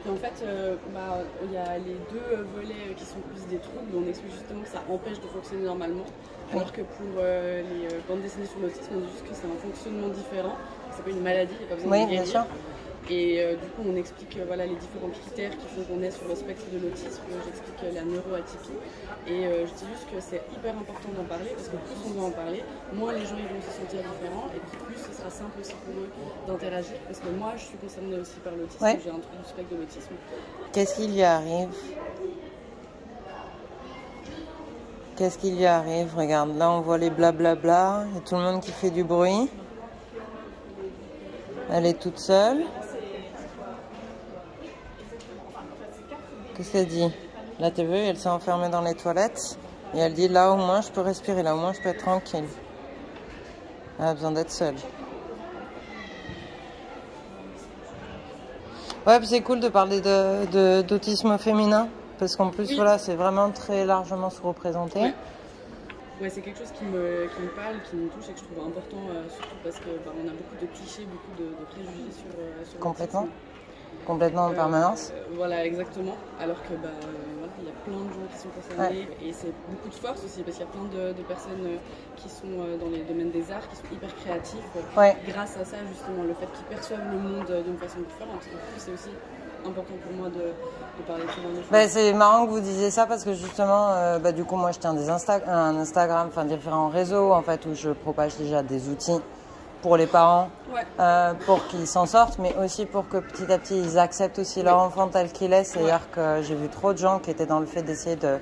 Puis en fait, il y a les deux volets qui sont plus des troubles, où on explique justement que ça empêche de fonctionner normalement, alors que pour les bandes dessinées sur l'autisme, on dit juste que c'est un fonctionnement différent, c'est pas une maladie, il n'y a pas besoin de guérir. Bien sûr. Et du coup, on explique voilà, les différents critères qui font qu'on est sur le spectre de l'autisme. J'explique la neuroatypie. Et je dis juste que c'est hyper important d'en parler parce que plus on va en parler, moins les gens ils vont se sentir différents et puis plus ce sera simple aussi pour eux d'interagir. Parce que moi, je suis concernée aussi par l'autisme. J'ai un trouble du spectre de l'autisme. Qu'est-ce qui lui arrive? Qu'est-ce qui lui arrive? Regarde, là on voit les blablabla. Il y a tout le monde qui fait du bruit. Elle est toute seule. Qu'est-ce qu'elle dit? Là, t'as vu, elle s'est enfermée dans les toilettes. Et elle dit, là, au moins, je peux respirer. Là, au moins, je peux être tranquille. Elle a besoin d'être seule. Ouais, puis c'est cool de parler d'autisme féminin. Parce qu'en plus, voilà, c'est vraiment très largement sous-représenté. Ouais, c'est quelque chose qui me parle, qui me touche et que je trouve important, surtout parce que on a beaucoup de clichés, beaucoup de préjugés sur Complètement. l'autisme. Complètement en permanence. Voilà, exactement. Alors que voilà, il y a plein de gens qui sont concernés et c'est beaucoup de force aussi parce qu'il y a plein de personnes qui sont dans les domaines des arts, qui sont hyper créatifs. Grâce à ça, justement, le fait qu'ils perçoivent le monde d'une façon différente. C'est aussi important pour moi de parler de ce genre de choses. C'est marrant que vous disiez ça parce que justement, du coup, moi, je tiens un Instagram, enfin différents réseaux en fait où je propage déjà des outils pour les parents, pour qu'ils s'en sortent, mais aussi pour que petit à petit ils acceptent aussi leur enfant tel qu'il est. C'est-à-dire que j'ai vu trop de gens qui étaient dans le fait d'essayer de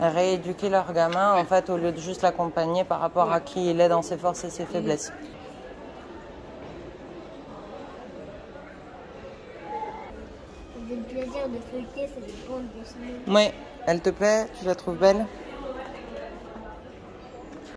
rééduquer leur gamin en fait au lieu de juste l'accompagner par rapport à qui il est dans ses forces et ses faiblesses. Le plaisir de feuilleter, ça dépend de son. Oui, elle te plaît? Tu la trouves belle?